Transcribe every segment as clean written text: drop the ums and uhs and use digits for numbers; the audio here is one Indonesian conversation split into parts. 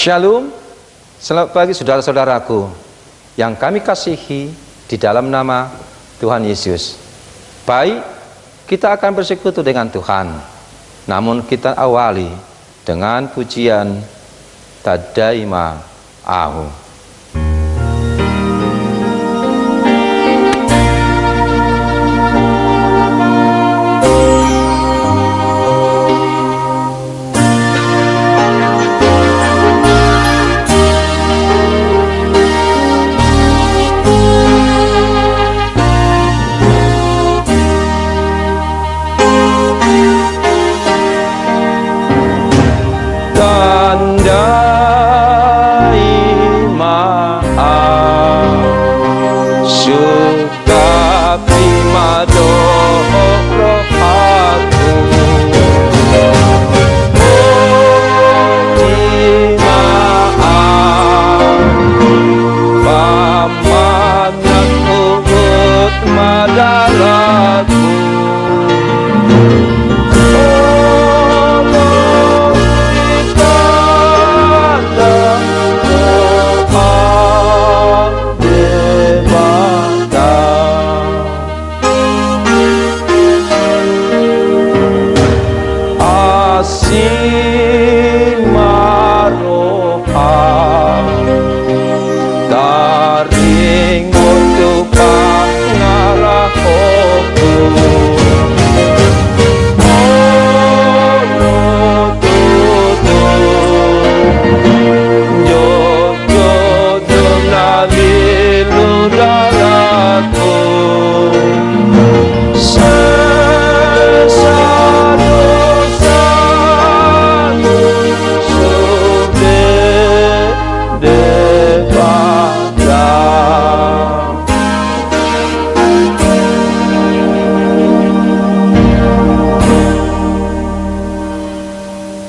Shalom, selamat pagi saudara-saudaraku yang kami kasihi di dalam nama Tuhan Yesus. Baik, kita akan bersekutu dengan Tuhan. Namun kita awali dengan pujian Tadaima Ahu.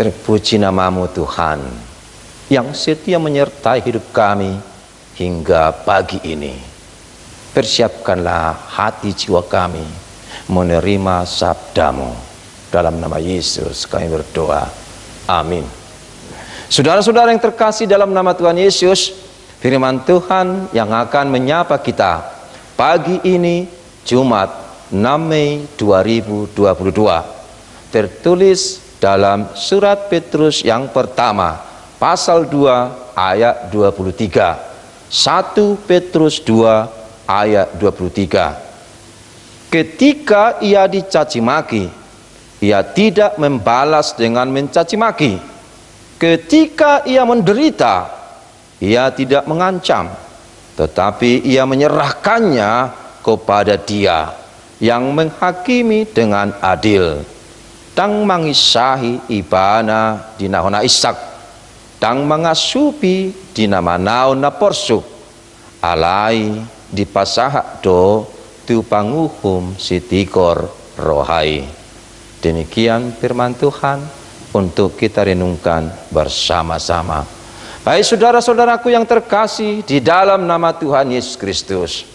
Terpuji namamu Tuhan, yang setia menyertai hidup kami hingga pagi ini. Persiapkanlah hati jiwa kami menerima sabdamu. Dalam nama Yesus kami berdoa. Amin. Saudara-saudara yang terkasih dalam nama Tuhan Yesus, firman Tuhan yang akan menyapa kita pagi ini Jumat 6 Mei 2022 tertulis dalam surat Petrus yang pertama pasal 2 ayat 23. 1 Petrus 2 ayat 23. Ketika ia dicaci maki, ia tidak membalas dengan mencaci maki. Ketika ia menderita, ia tidak mengancam, tetapi ia menyerahkannya kepada Dia yang menghakimi dengan adil. Tang mangisahi ibana di nahona Ishak, tang mangasupi di nama naon na porsuk, alai di pasahak do tu panguhum sitikor rohai. Demikian firman Tuhan untuk kita renungkan bersama-sama. Baik saudara-saudaraku yang terkasih di dalam nama Tuhan Yesus Kristus,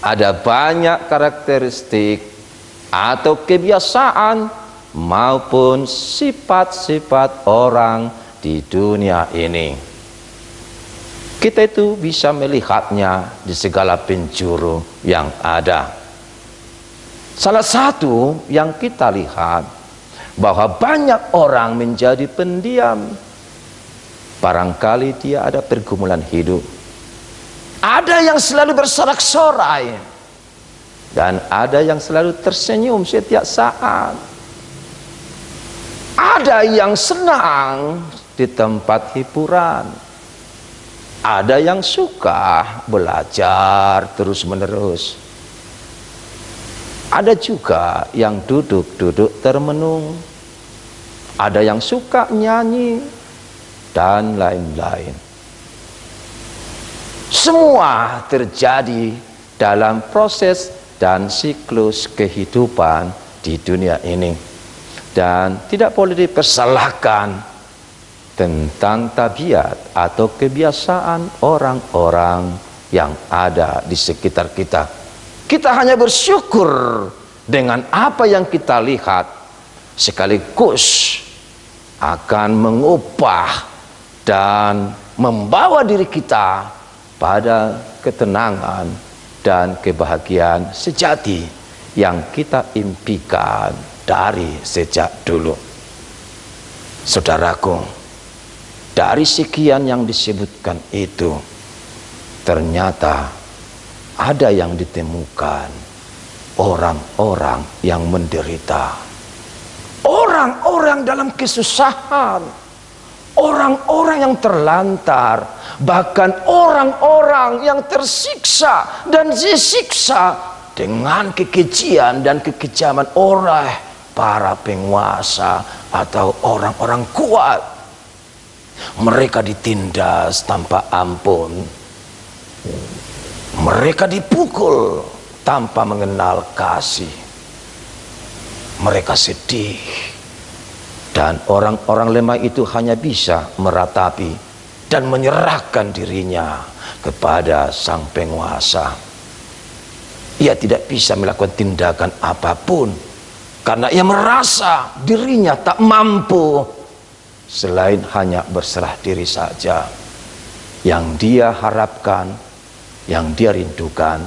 ada banyak karakteristik atau kebiasaan maupun sifat-sifat orang di dunia ini. Kita itu bisa melihatnya di segala penjuru yang ada. Salah satu yang kita lihat bahwa banyak orang menjadi pendiam. Barangkali dia ada pergumulan hidup. Ada yang selalu bersorak-sorai dan ada yang selalu tersenyum setiap saat. Ada yang senang di tempat hiburan. Ada yang suka belajar terus-menerus. Ada juga yang duduk-duduk termenung. Ada yang suka nyanyi dan lain-lain. Semua terjadi dalam proses dan siklus kehidupan di dunia ini. Dan tidak boleh dipersalahkan tentang tabiat atau kebiasaan orang-orang yang ada di sekitar kita. Kita hanya bersyukur dengan apa yang kita lihat, sekaligus akan mengubah dan membawa diri kita pada ketenangan dan kebahagiaan sejati yang kita impikan dari sejak dulu. Saudaraku, dari sekian yang disebutkan itu, ternyata ada yang ditemukan orang-orang yang menderita, orang-orang dalam kesusahan, orang-orang yang terlantar, bahkan orang-orang yang tersiksa dan disiksa dengan kekejian dan kekejaman oleh para penguasa atau orang-orang kuat. Mereka ditindas tanpa ampun, mereka dipukul tanpa mengenal kasih, mereka sedih, dan orang-orang lemah itu hanya bisa meratapi dan menyerahkan dirinya kepada sang penguasa. Ia tidak bisa melakukan tindakan apapun karena ia merasa dirinya tak mampu, selain hanya berserah diri saja. Yang dia harapkan, yang dia rindukan,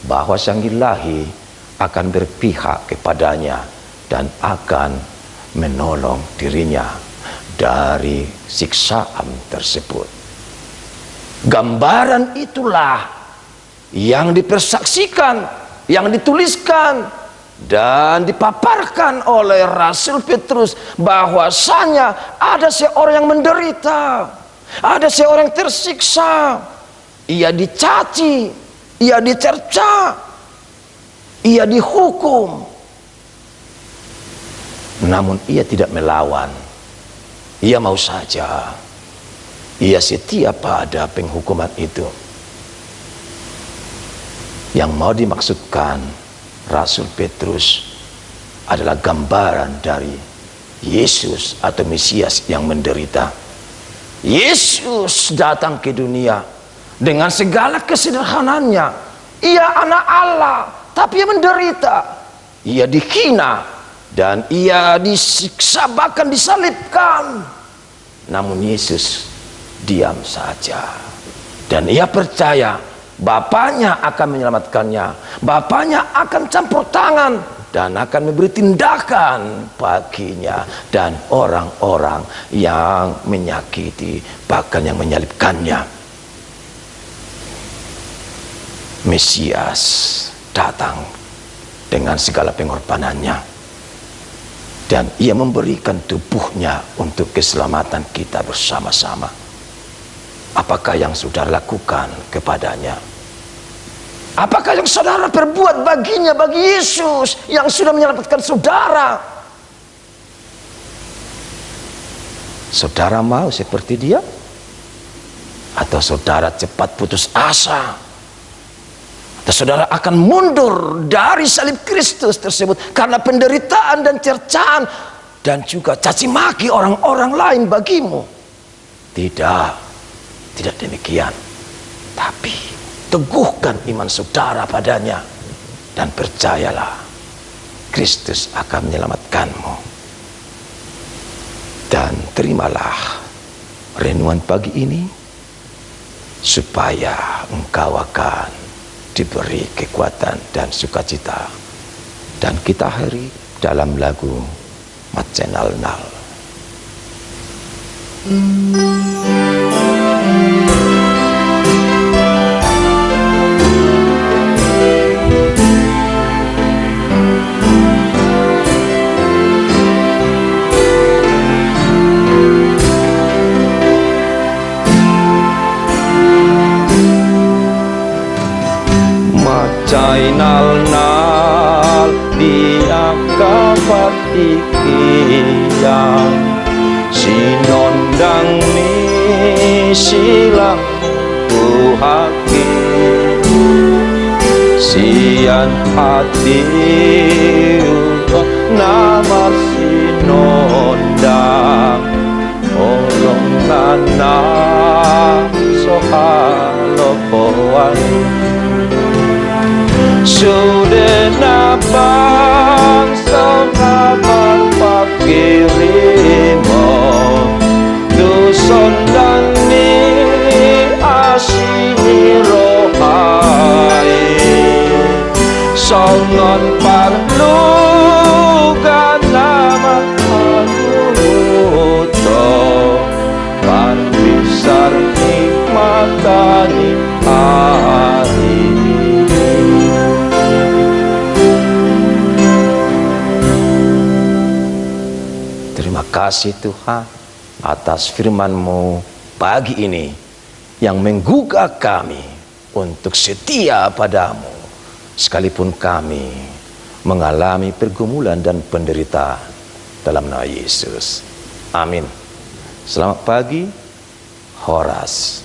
bahwa Sang Ilahi akan berpihak kepadanya dan akan menolong dirinya dari siksaan tersebut. Gambaran itulah yang dipersaksikan, yang dituliskan dan dipaparkan oleh Rasul Petrus, bahwasanya ada seorang yang menderita, ada seorang yang tersiksa, ia dicaci, ia dicerca, ia dihukum, namun ia tidak melawan. Ia mau saja, ia setia pada penghukuman itu. Yang mau dimaksudkan Rasul Petrus adalah gambaran dari Yesus atau Mesias yang menderita. Yesus datang ke dunia dengan segala kesederhanaannya. Ia anak Allah, tapi ia menderita. Ia dihina dan ia disiksa, bahkan disalibkan. Namun Yesus diam saja, dan ia percaya Bapaknya akan menyelamatkannya, Bapaknya akan campur tangan dan akan memberi tindakan baginya dan orang-orang yang menyakiti, bahkan yang menyalibkannya. Mesias datang dengan segala pengorbanannya, dan ia memberikan tubuhnya untuk keselamatan kita bersama-sama. Apakah yang saudara lakukan kepadanya? Apakah yang saudara perbuat baginya, bagi Yesus yang sudah menyelamatkan saudara? Saudara mau seperti dia? Atau saudara cepat putus asa? Atau saudara akan mundur dari salib Kristus tersebut karena penderitaan dan cercaan dan juga caci maki orang-orang lain bagimu? Tidak. Tidak demikian, tapi teguhkan iman saudara padanya dan percayalah, Kristus akan menyelamatkanmu. Dan terimalah renungan pagi ini supaya engkau akan diberi kekuatan dan sukacita. Dan kita akhiri dalam lagu Macenal Nal. Nal-nal dia kapat ikian sinondang ni silang tuhaki sian hati nama sinondang olong nana sohalopoan Sudena bangsa kapan pakirimo duson dan kasih Tuhan atas firman-Mu pagi ini yang menggugah kami untuk setia padamu sekalipun kami mengalami pergumulan dan penderitaan dalam nama Yesus. Amin. Selamat pagi, Horas.